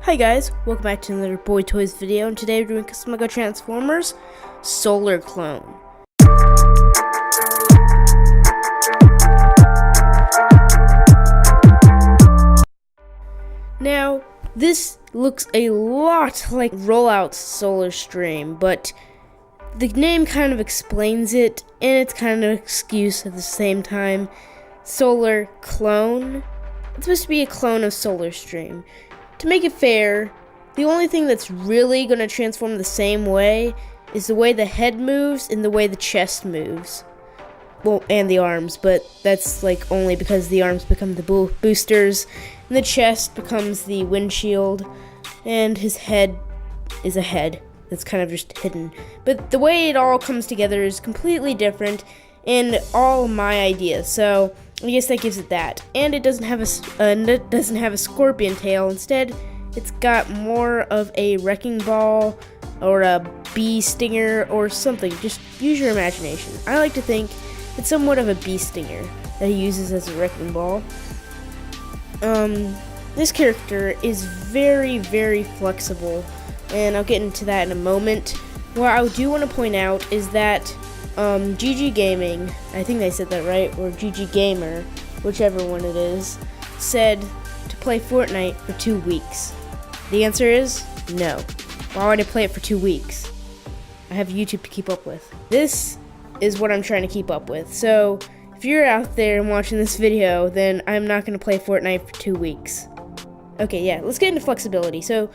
Hi guys, welcome back to another Boy Toys video, and today we're doing Custom Lego Transformers Solar Clone. Now, this looks a lot like Rollout's Solar Stream, but the name kind of explains it, and it's kind of an excuse at the same time. Solar Clone. It's supposed to be a clone of Solar Stream. To make it fair, the only thing that's really going to transform the same way is the way the head moves and the way the chest moves. Well, and the arms, but that's like only because the arms become the boosters, and the chest becomes the windshield, and his head is a head that's kind of just hidden. But the way it all comes together is completely different, and all my ideas, so I guess that gives it that. And it doesn't have a scorpion tail. Instead, it's got more of a wrecking ball or a bee stinger or something. Just use your imagination. I like to think it's somewhat of a bee stinger that he uses as a wrecking ball. This character is very, very flexible, and I'll get into that in a moment. What I do want to point out is that GG Gaming, I think they said that right, or GG Gamer, whichever one it is, said to play Fortnite for 2 weeks. The answer is no. Why would I play it for 2 weeks? I have YouTube to keep up with. This is what I'm trying to keep up with. So, if you're out there and watching this video, then I'm not going to play Fortnite for 2 weeks. Okay, yeah, let's get into flexibility. So,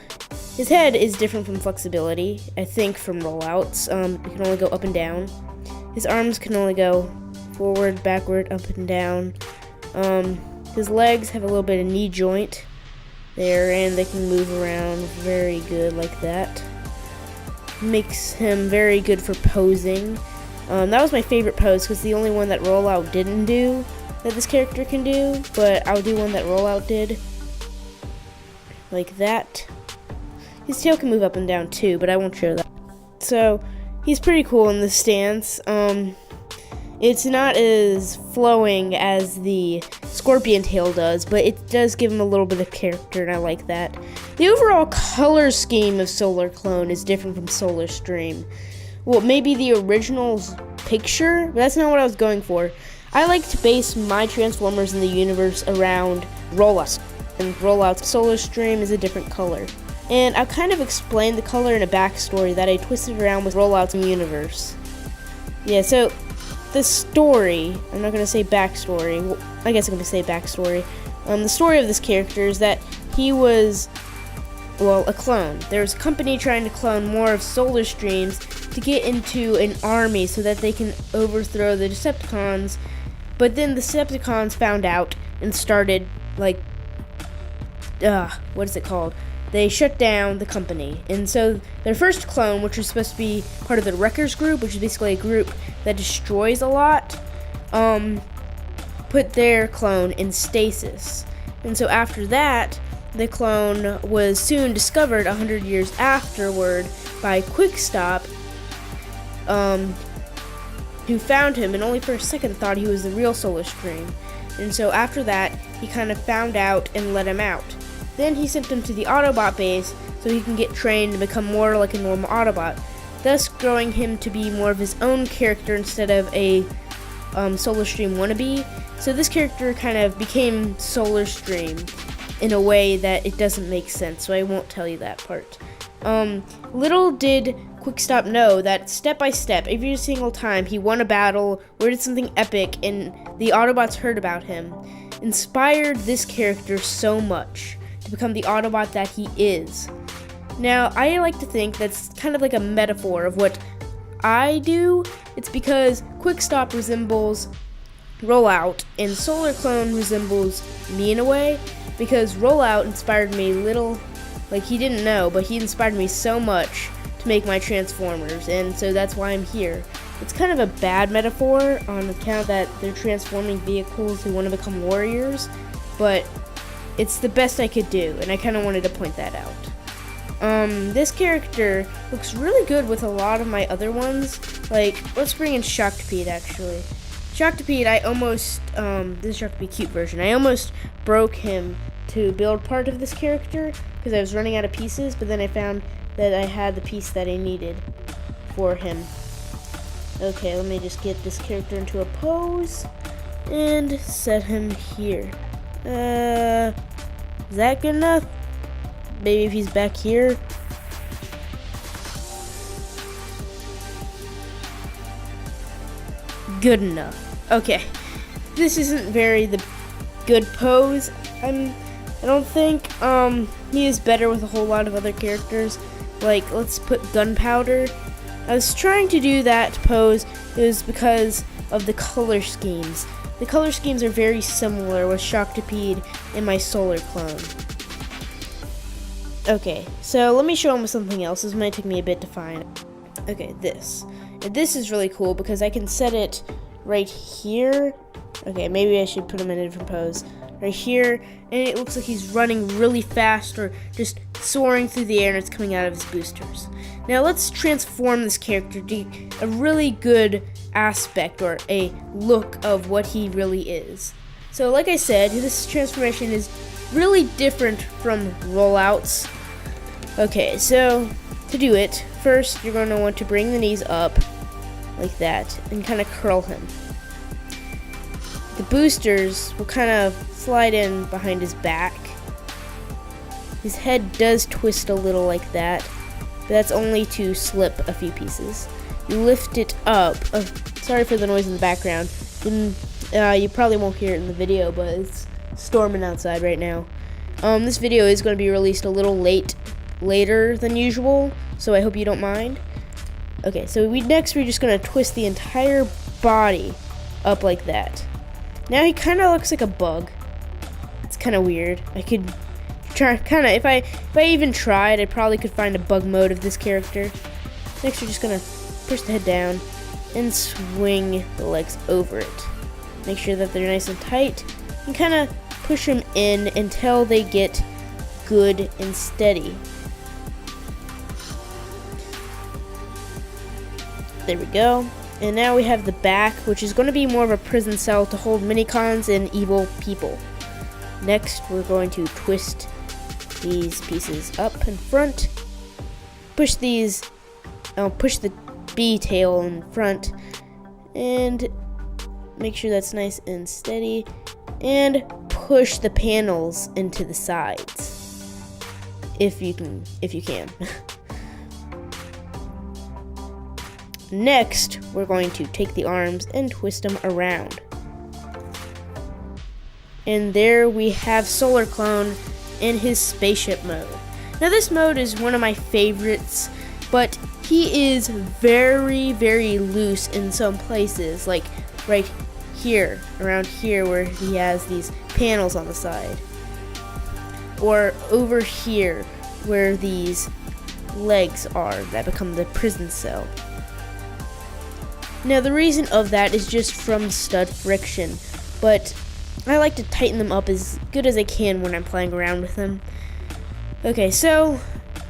his head is different from flexibility, I think, from rollouts. It can only go up and down. His arms can only go forward, backward, up and down. His legs have a little bit of knee joint there, and they can move around very good like that. Makes him very good for posing. That was my favorite pose, because the only one that Rollout didn't do that this character can do, but I'll do one that Rollout did. Like that. His tail can move up and down too, but I won't show that. So, he's pretty cool in this stance. It's not as flowing as the scorpion tail does, but it does give him a little bit of character, and I like that. The overall color scheme of Solar Clone is different from Solar Stream. Well, maybe the original picture, but that's not what I was going for. I like to base my Transformers in the universe around Rollout, and Rollout's Solar Stream is a different color. And I'll kind of explain the color in a backstory that I twisted around with Rollout's universe. Yeah, so the story, I'm not going to say backstory, well, I guess I'm going to say backstory. The story of this character is that he was, well, a clone. There was a company trying to clone more of Solar Streams to get into an army so that they can overthrow the Decepticons. But then the Decepticons found out and started, like, what is it called? They shut down the company. And so their first clone, which was supposed to be part of the Wreckers group, which is basically a group that destroys a lot, put their clone in stasis. And so after that, the clone was soon discovered 100 years afterward by Quickstop, who found him and only for a second thought he was the real Solar Stream. And so after that, he kind of found out and let him out. Then he sent him to the Autobot base so he can get trained and become more like a normal Autobot, thus growing him to be more of his own character instead of a Solar Stream wannabe. So this character kind of became Solar Stream in a way that it doesn't make sense, so I won't tell you that part. Little did Quickstop know that step by step, every single time he won a battle or did something epic and the Autobots heard about him, inspired this character so much to become the Autobot that he is. Now, I like to think that's kind of like a metaphor of what I do. It's because Quickstop resembles Rollout, and Solar Clone resembles me in a way, because Rollout inspired me like he didn't know, but he inspired me so much to make my Transformers, and so that's why I'm here. It's kind of a bad metaphor on account that they're transforming vehicles who want to become warriors, but it's the best I could do, and I kind of wanted to point that out. This character looks really good with a lot of my other ones. Like, let's bring in Shocktopede, actually. Shocktopede, I almost, this is Shocktopede cute version. I almost broke him to build part of this character, because I was running out of pieces, but then I found that I had the piece that I needed for him. Okay, let me just get this character into a pose and set him here. Is that good enough? Maybe if he's back here. Good enough. Okay, this isn't very the good pose. I don't think he is better with a whole lot of other characters. Like, let's put Gunpowder. I was trying to do that pose. It was because of the color schemes. The color schemes are very similar with Shocktopede and my Solar Clone. Okay, so let me show him something else. This might take me a bit to find. Okay, this. And this is really cool because I can set it right here. Okay, maybe I should put him in a different pose. Right here, and it looks like he's running really fast or just soaring through the air, and it's coming out of his boosters. Now let's transform this character to a really good aspect or a look of what he really is. So like I said, this transformation is really different from rollouts. Okay, so to do it, first you're going to want to bring the knees up like that and kind of curl him. The boosters will kind of slide in behind his back. His head does twist a little like that, but that's only to slip a few pieces. You lift it up. Sorry for the noise in the background. You probably won't hear it in the video, but it's storming outside right now. This video is going to be released a little later than usual, so I hope you don't mind. Okay, so we're just going to twist the entire body up like that. Now he kind of looks like a bug. It's kind of weird. I could try if I even tried, I probably could find a bug mode of this character. Next, you're just gonna push the head down and swing the legs over it. Make sure that they're nice and tight, and kind of push them in until they get good and steady. There we go. And now we have the back, which is going to be more of a prison cell to hold minicons and evil people. Next, we're going to twist these pieces up in front. Push the bee tail in front, and make sure that's nice and steady. And push the panels into the sides, if you can. Next, we're going to take the arms and twist them around. And there we have Solar Clone in his spaceship mode. Now this mode is one of my favorites, but he is very, very loose in some places, like right here, around here where he has these panels on the side. Or over here where these legs are that become the prison cell. Now the reason of that is just from stud friction, but I like to tighten them up as good as I can when I'm playing around with them. Okay, so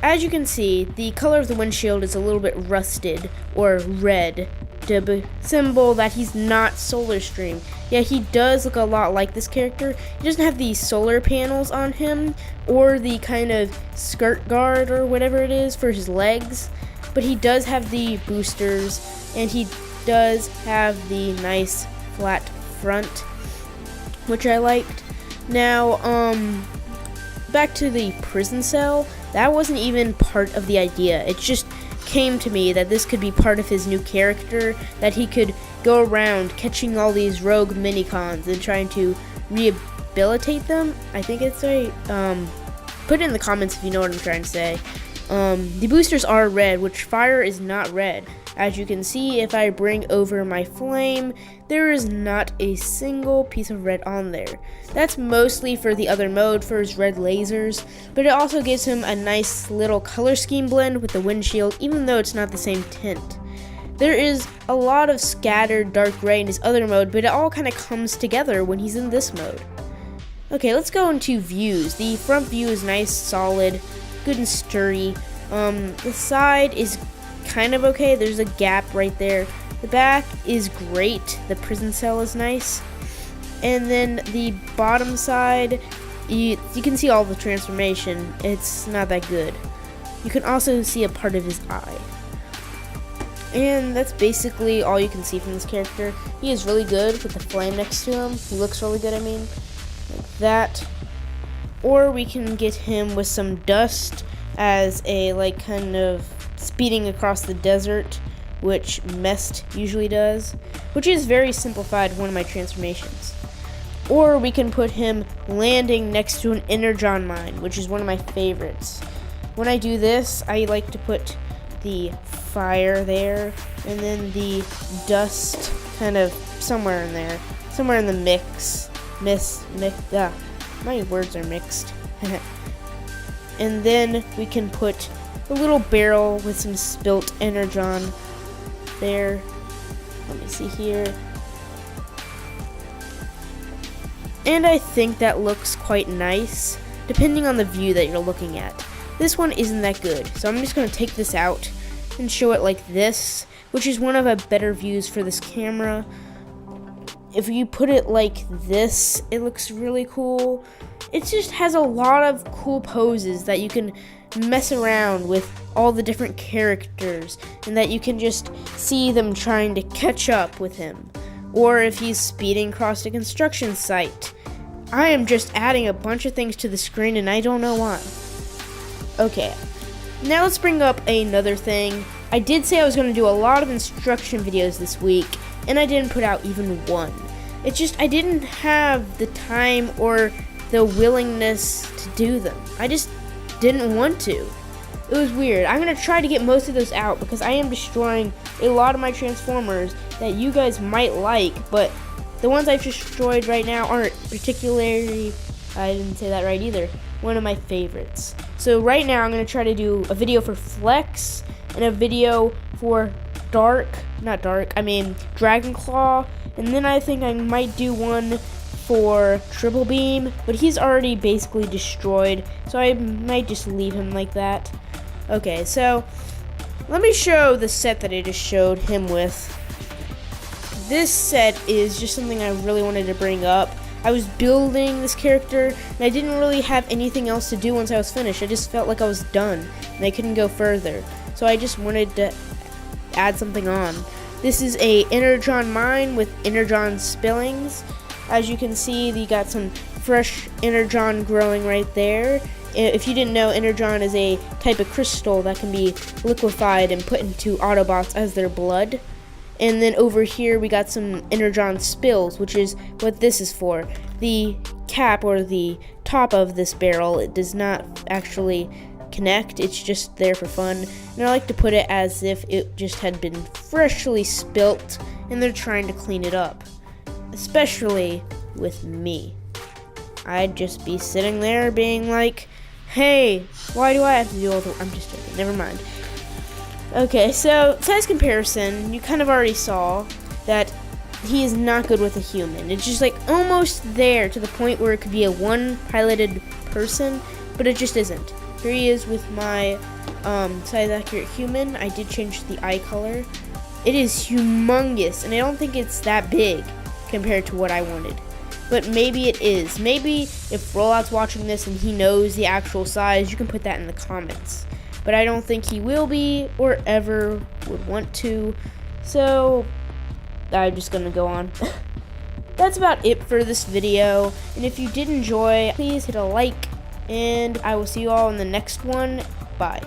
as you can see, the color of the windshield is a little bit rusted or red to symbol that he's not Solar Stream. Yeah, he does look a lot like this character. He doesn't have the solar panels on him or the kind of skirt guard or whatever it is for his legs, but he does have the boosters, and he does have the nice flat front, which I liked. Now, back to the prison cell. That wasn't even part of the idea. It just came to me that this could be part of his new character, that he could go around catching all these rogue minicons and trying to rehabilitate them. I think it's right. Put it in the comments if you know what I'm trying to say. The boosters are red, which fire is not red. As you can see, if I bring over my flame, there is not a single piece of red on there. That's mostly for the other mode, for his red lasers, but it also gives him a nice little color scheme blend with the windshield, even though it's not the same tint. There is a lot of scattered dark gray in his other mode, but it all kind of comes together when he's in this mode. Okay, let's go into views. The front view is nice, solid, good and sturdy. The side is kind of okay. There's a gap right there. The back is great. The prison cell is nice. And then the bottom side you can see all the transformation. It's not that good. You can also see a part of his eye. And that's basically all you can see from this character. He is really good with the flame next to him. He looks really good, I mean. Like that. Or we can get him with some dust as a, like, kind of speeding across the desert, which Mest usually does, which is very simplified, one of my transformations. Or we can put him landing next to an energon mine, which is one of my favorites. When I do this, I like to put the fire there, and then the dust kind of somewhere in there, somewhere in the mix. My words are mixed. And then we can put a little barrel with some spilt energon there. Let me see here. And I think that looks quite nice, depending on the view that you're looking at. This one isn't that good, so I'm just going to take this out and show it like this, which is one of the better views for this camera. If you put it like this, it looks really cool. It just has a lot of cool poses that you can mess around with all the different characters, and that you can just see them trying to catch up with him. Or if he's speeding across a construction site. I am just adding a bunch of things to the screen and I don't know why. Okay, now let's bring up another thing. I did say I was going to do a lot of instruction videos this week, and I didn't put out even one. It's just I didn't have the time or the willingness to do them. I just didn't want to. It was weird. I'm going to try to get most of those out because I am destroying a lot of my Transformers that you guys might like, but the ones I've destroyed right now aren't particularly, I didn't say that right either, one of my favorites. So right now I'm going to try to do a video for Flex and a video for Dragon Claw, and then I think I might do one for Triple Beam, but he's already basically destroyed, so I might just leave him like that. Okay, so let me show the set that I just showed him with. This set is just something I really wanted to bring up. I was building this character, and I didn't really have anything else to do once I was finished. I just felt like I was done, and I couldn't go further. So I just wanted to add something on. This is a energon mine with energon spillings. As you can see, you got some fresh energon growing right there. If you didn't know, energon is a type of crystal that can be liquefied and put into Autobots as their blood. And then over here we got some energon spills, which is what this is for. The cap or the top of this barrel, it does not actually connect, it's just there for fun. And I like to put it as if it just had been freshly spilt and they're trying to clean it up. Especially with me. I'd just be sitting there being like, hey, why do I have to do all the... I'm just joking, never mind. Okay, so size comparison, you kind of already saw that he is not good with a human. It's just like almost there to the point where it could be a one-piloted person, but it just isn't. Here he is with my size accurate human. I did change the eye color. It is humongous, and I don't think it's that big compared to what I wanted. But maybe it is. Maybe if Rollout's watching this and he knows the actual size, you can put that in the comments. But I don't think he will be or ever would want to. So I'm just gonna go on. That's about it for this video. And if you did enjoy, please hit a like. And I will see you all in the next one. Bye.